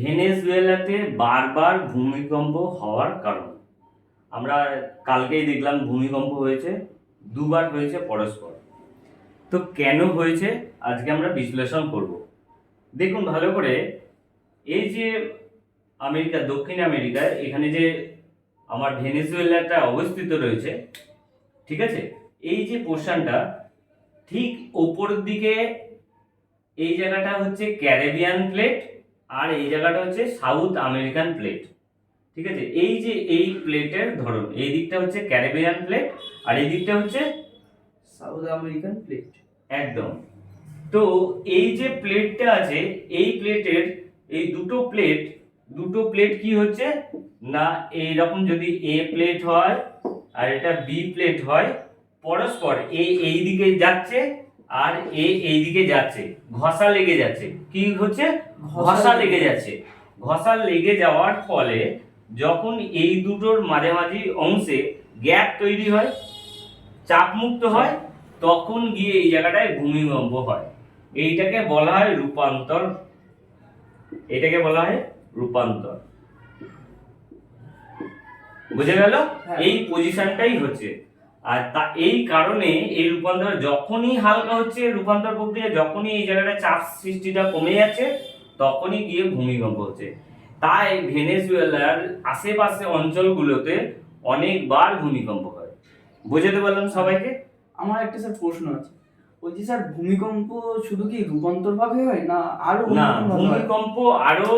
ভেনেজুয়েলাতে বারবার ভূমিকম্প হওয়ার কারণ। আমরা কালকেই দেখলাম ভূমিকম্প হয়েছে, দুবার হয়েছে পরস্পর। তো কেন হয়েছে আজকে আমরা বিশ্লেষণ করব। দেখুন ভালো করে, এই যে আমেরিকা, দক্ষিণ আমেরিকায় এখানে যে আমার ভেনেজুয়েলাটা অবস্থিত রয়েছে, ঠিক আছে, এই যে পোর্শনটা ঠিক ওপরের দিকে, এই জায়গাটা হচ্ছে ক্যারিবিয়ান প্লেট আর এই জায়গাটা হচ্ছে সাউথ আমেরিকান প্লেট। ঠিক আছে, এই যে এই প্লেটের ধরন, এই দিকটা হচ্ছে ক্যারিবিয়ান প্লেট আর এই দিকটা হচ্ছে সাউথ আমেরিকান প্লেট। একদম। তো এই যে প্লেটটা আছে, এই প্লেটের এই দুটো প্লেট কি হচ্ছে না, এইরকম যদি এ প্লেট হয় আর এটা বি প্লেট হয়, পরস্পর এই দিকে যাচ্ছে আর এই দিকে যাচ্ছে, ঘষা লেগে যাচ্ছে। কি হচ্ছে? ঘষা লেগে যাচ্ছে। ঘষা লেগে যাওয়ার ফলে যখন এই দুটোর মাঝামাঝি অংশে গ্যাপ তৈরি হয়, চাপ মুক্ত হয়, তখন গিয়ে এই জায়গাটায় ভূমিকম্প হয়। এইটাকে বলা হয় রূপান্তর। এটাকে বলা হয় রূপান্তর। বুঝে গেল? এই পজিশনটাই হচ্ছে। আর এই কারণে এই রূপান্তর যখনই হালকা হচ্ছে, রূপান্তর প্রক্রিয়া যখনই এই জায়গাটা চাপ সৃষ্টিটা কমে যাচ্ছে, তখনই গিয়ে ভূমিকম্প হচ্ছে। তাই ভেনেজুয়েলার আশেপাশে অঞ্চলগুলোতে অনেকবার ভূমিকম্প হয়। বুঝাতে পারলাম সবাইকে? আমার একটা স্যার প্রশ্ন আছে, বলছি স্যার ভূমিকম্প শুধু কি রূপান্তর ভাবে হয় না আরো না, অন্য ভাবে হয়? ভূমিকম্প আরো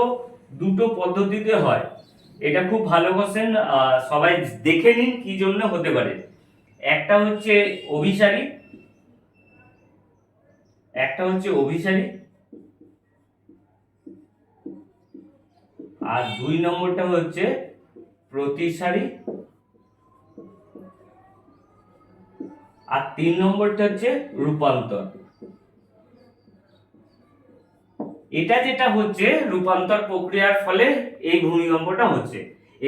দুটো পদ্ধতিতে হয়। এটা খুব ভালো কোশ্চেন, সবাই দেখে নিন কি জন্য হতে পারে। একটা হচ্ছে অভিসারী, আর 2 নম্বরটা হচ্ছে প্রতিসারী, আর 3 নম্বরটা হচ্ছে রূপান্তর। এটা যেটা হচ্ছে রূপান্তর প্রক্রিয়ার ফলে এই ভূমিকম্পটা হচ্ছে।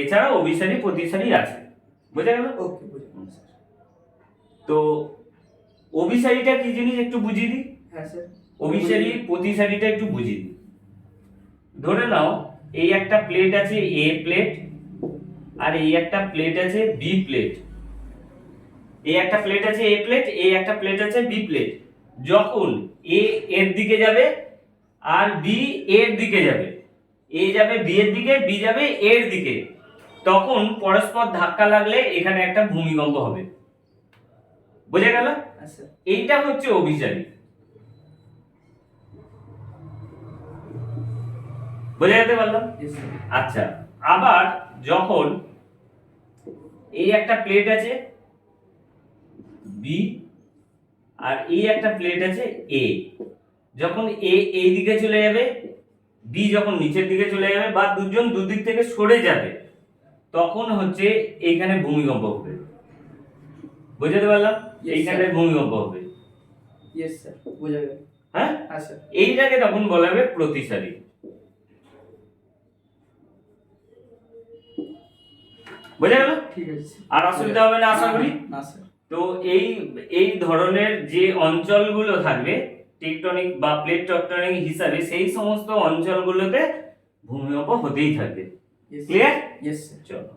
এছাড়া অভিসারী, প্রতিসারী আছে। বুঝা গেল? ওকে, বুঝলাম স্যার। তো অভিসারীটা কি জিনিস একটু বুঝিয়ে দিই। হ্যাঁ স্যার। অভিসারী প্রতিসারীটা একটু বুঝিয়ে দিই। ধরে নাও এই একটা প্লেট আছে এ প্লেট, আর এই একটা প্লেট আছে বি প্লেট। এই একটা প্লেট আছে এ প্লেট, এই একটা প্লেট আছে বি প্লেট। যখন এ এর দিকে যাবে আর বি এর দিকে যাবে, এ যাবে বি এর দিকে, বি যাবে এর দিকে, তখন পরস্পর ধাক্কা লাগলে এখানে একটা ভূমিকম্প হবে। বুঝা গেল? আচ্ছা। এইটা হচ্ছে অভিসারী। বুঝে যেতে পারলাম? আচ্ছা, আবার যখন এই একটা প্লেট আছে বি আর এই একটা প্লেট আছে এ, যখন এ এই দিকে চলে যাবে, বি যখন নিচের দিকে চলে যাবে বা দুজন দুদিক থেকে সরে যাবে, তখন হচ্ছে এইখানে ভূমিকম্প হবে। বুঝতে পারলাম? এইখানে ভূমিকম্প হবে। ইয়েস স্যার, বোঝা গেল। হ্যাঁ? আচ্ছা। এইটাকে তখন বলা হবে প্রতিসারী। বুঝা গেল? ঠিক আছে। আর অসুবিধা হবে না আশা করি? না স্যার। তো এই ধরনের যে অঞ্চলগুলো থাকবে টেকটনিক বা প্লেট টেকটনিক হিসাবে, সেই সমস্ত অঞ্চলগুলোতে ভূমিকম্প হতেই থাকবে। ক্লিয়ার? Yes sir. চলো।